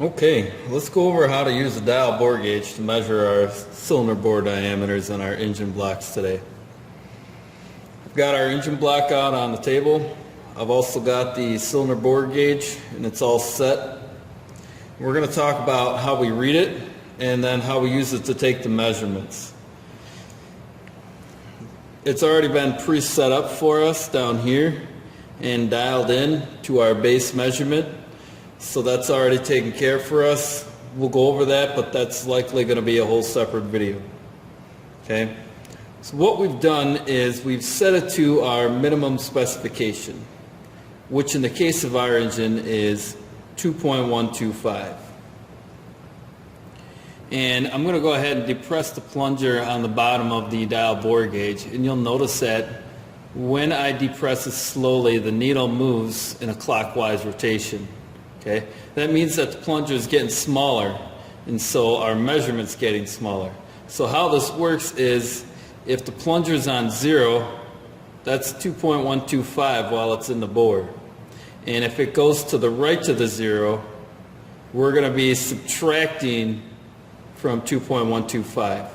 Okay, let's go over how to use the dial bore gauge to measure our cylinder bore diameters on our engine blocks today. I've got our engine block out on the table. I've also got the cylinder bore gauge and it's all set. We're going to talk about how we read it and then how we use it to take the measurements. It's already been pre-set up for us down here and dialed in to our base measurement. So that's already taken care for us. We'll go over that, but that's likely going to be a whole separate video. Okay? So what we've done is we've set it to our minimum specification, which in the case of our engine is 2.125. And I'm going to go ahead and depress the plunger on the bottom of the dial bore gauge, and you'll notice that when I depress it slowly, the needle moves in a clockwise rotation. Okay? That means that the plunger is getting smaller, and so our measurement's getting smaller. So how this works is if the plunger is on 0, that's 2.125 while it's in the bore. And if it goes to the right of the 0, we're going to be subtracting from 2.125.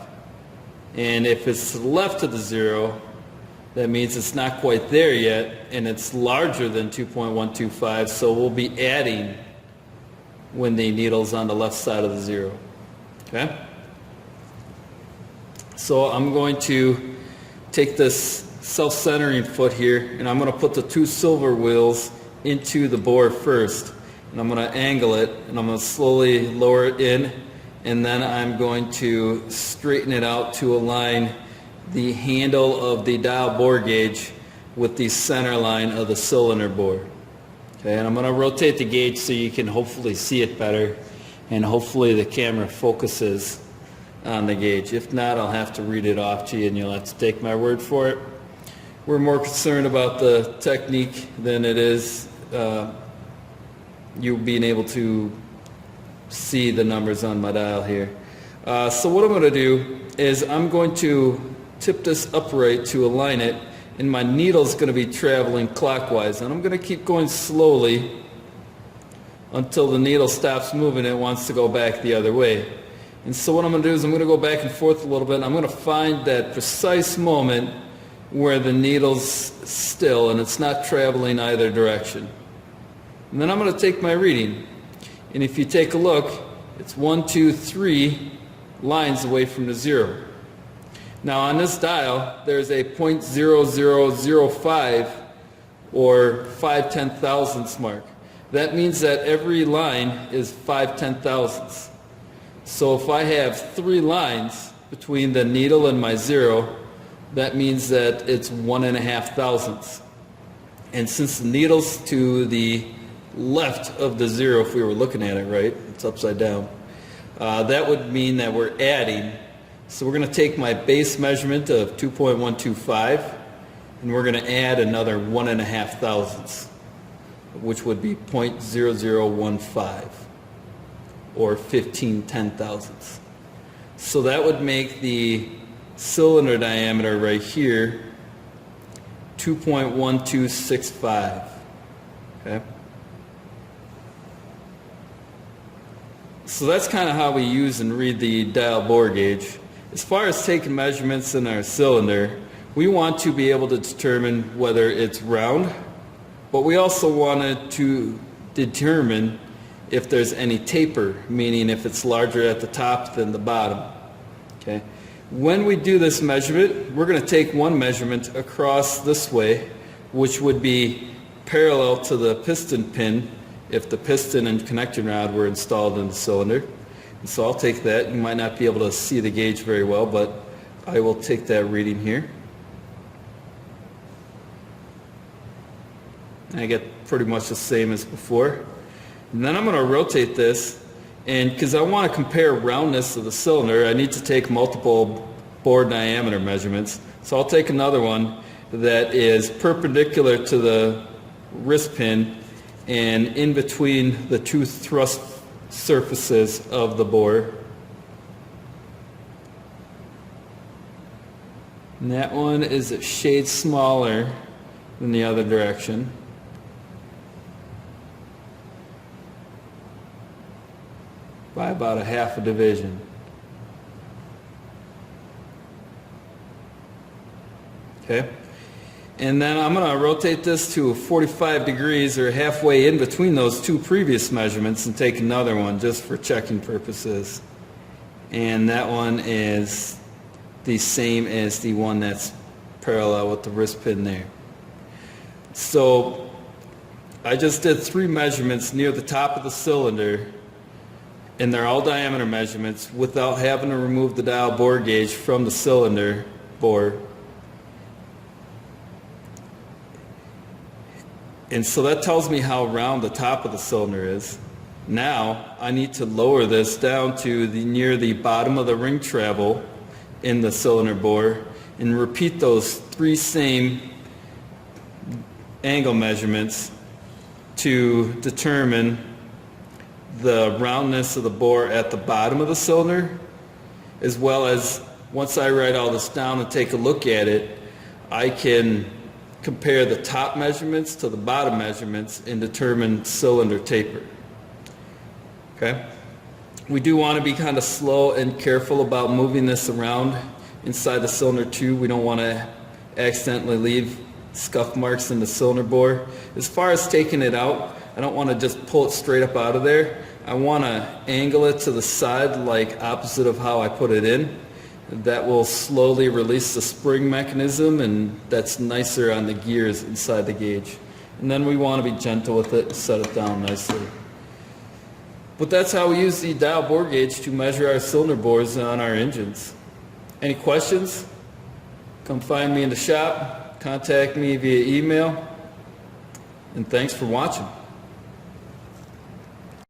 And if it's to the left of the 0, that means it's not quite there yet, and it's larger than 2.125, so we'll be adding when the needle's on the left side of the 0. Okay? So I'm going to take this self-centering foot here, and I'm going to put the two silver wheels into the bore first. And I'm going to angle it, and I'm going to slowly lower it in, and then I'm going to straighten it out to align the handle of the dial bore gauge with the center line of the cylinder bore. Okay, and I'm going to rotate the gauge so you can hopefully see it better, and hopefully the camera focuses on the gauge. If not, I'll have to read it off to you and you'll have to take my word for it. We're more concerned about the technique than it is you being able to see the numbers on my dial here. So what I'm going to do is I'm going to tip this upright to align it, and my needle's going to be traveling clockwise, and I'm going to keep going slowly until the needle stops moving and it wants to go back the other way. And so what I'm going to do is I'm going to go back and forth a little bit, and I'm going to find that precise moment where the needle's still and it's not traveling either direction. And then I'm going to take my reading, and if you take a look, it's 1, 2, 3 lines away from the 0. Now on this dial, there's a 0.0005 or 5/10,000ths mark. That means that every line is 5/10,000ths. So if I have 3 lines between the needle and my 0, that means that it's 1.5 thousandths. And since the needle's to the left of the 0, if we were looking at it right, it's upside down, that would mean that we're adding. So we're going to take my base measurement of 2.125 and we're going to add another 1.5 thousandths, which would be 0.0015 or 15/10,000ths. So that would make the cylinder diameter right here 2.1265. Okay? So that's kind of how we use and read the dial bore gauge. As far as taking measurements in our cylinder, we want to be able to determine whether it's round, but we also wanted to determine if there's any taper, meaning if it's larger at the top than the bottom. Okay? When we do this measurement, we're going to take one measurement across this way, which would be parallel to the piston pin if the piston and connecting rod were installed in the cylinder. And so I'll take that. You might not be able to see the gauge very well, but I will take that reading here. And I get pretty much the same as before. And then I'm going to rotate this, and because I want to compare roundness of the cylinder, I need to take multiple bore diameter measurements. So I'll take another one that is perpendicular to the wrist pin and in between the two thrust surfaces of the bore. And that one is a shade smaller than the other direction. by about a half a division. Okay? And then I'm going to rotate this to 45 degrees or halfway in between those two previous measurements and take another one just for checking purposes. And that one is the same as the one that's parallel with the wrist pin there. So I just did 3 measurements near the top of the cylinder, and they're all diameter measurements without having to remove the dial bore gauge from the cylinder bore. And so that tells me how round the top of the cylinder is. Now I need to lower this down to near the bottom of the ring travel in the cylinder bore and repeat those 3 same angle measurements to determine the roundness of the bore at the bottom of the cylinder, as well as once I write all this down and take a look at it, I can compare the top measurements to the bottom measurements and determine cylinder taper. Okay? We do want to be kind of slow and careful about moving this around inside the cylinder too. We don't want to accidentally leave scuff marks in the cylinder bore. As far as taking it out, I don't want to just pull it straight up out of there. I want to angle it to the side like opposite of how I put it in. That will slowly release the spring mechanism, and that's nicer on the gears inside the gauge. And then we want to be gentle with it and set it down nicely. But that's how we use the dial bore gauge to measure our cylinder bores on our engines. Any questions? Come find me in the shop, contact me via email, and thanks for watching.